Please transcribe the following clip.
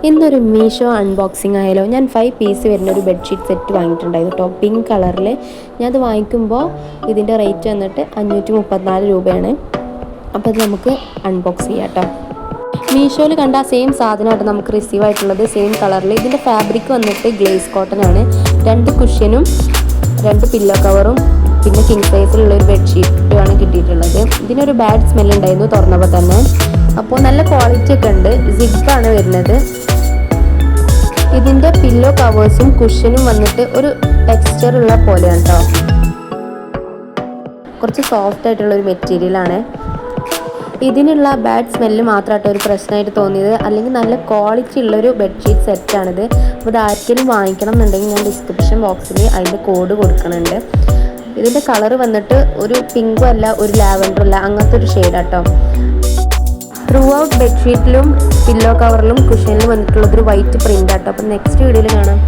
ഇന്നൊരു മീഷോ അൺബോക്സിങ് ആയാലോ. ഞാൻ 5 പീസ് വരുന്ന ഒരു ബെഡ്ഷീറ്റ് സെറ്റ് വാങ്ങിയിട്ടുണ്ടായിരുന്നു കേട്ടോ, പിങ്ക് കളറിൽ. ഞാനത് വാങ്ങിക്കുമ്പോൾ ഇതിൻ്റെ റേറ്റ് വന്നിട്ട് 534 രൂപയാണ്. അപ്പോൾ അത് നമുക്ക് അൺബോക്സ് ചെയ്യാം കേട്ടോ. മീഷോയിൽ കണ്ട സെയിം സാധനമായിട്ട് നമുക്ക് റിസീവ് ആയിട്ടുള്ളത്, സെയിം കളറിൽ. ഇതിൻ്റെ ഫാബ്രിക് വന്നിട്ട് ഗ്ലേസ് കോട്ടൺ ആണ്. 2 കുഷ്യനും 2 പില്ലോ കവറും പിന്നെ കിങ് സൈസിലുള്ള ഒരു ബെഡ്ഷീറ്റുമാണ് കിട്ടിയിട്ടുള്ളത്. ഇതിനൊരു ബാഡ് സ്മെല്ല് ഉണ്ടായിരുന്നു തുറന്നപ്പോൾ തന്നെ. അപ്പോൾ നല്ല ക്വാളിറ്റി ഒക്കെ ഉണ്ട്. സിപ്പാണ് വരുന്നത്. ഇതിൻ്റെ പില്ലോ കവേഴ്സും കുഷ്യനും വന്നിട്ട് ഒരു ടെക്സ്ചർ ഉള്ള പോലെയാണ് കേട്ടോ. കുറച്ച് സോഫ്റ്റ് ആയിട്ടുള്ള ഒരു മെറ്റീരിയലാണ്. ഇതിനുള്ള ബാഡ് സ്മെല്ല് മാത്രമായിട്ട് ഒരു പ്രശ്നമായിട്ട് തോന്നിയത്. അല്ലെങ്കിൽ നല്ല ക്വാളിറ്റി ഉള്ളൊരു ബെഡ്ഷീറ്റ് സെറ്റാണിത്. അപ്പോൾ ഇത് ആർക്കെങ്കിലും വാങ്ങിക്കണം എന്നുണ്ടെങ്കിൽ ഞാൻ ഡിസ്ക്രിപ്ഷൻ ബോക്സിൽ അതിൻ്റെ കോഡ് കൊടുക്കുന്നുണ്ട്. ഇതിൻ്റെ കളർ വന്നിട്ട് ഒരു പിങ്കും അല്ല ഒരു ലാവൻഡറും അല്ല, അങ്ങനത്തെ ഒരു ഷെയ്ഡാട്ടോ. ത്രൂ ഔട്ട് ബെഡ്ഷീറ്റിലും പില്ലോ കവറിലും കുഷ്യനിലും വന്നിട്ടുള്ളതൊരു വൈറ്റ് പ്രിൻ്റ് ആട്ടോ. അപ്പോൾ നെക്സ്റ്റ് വീഡിയോയിൽ കാണാം.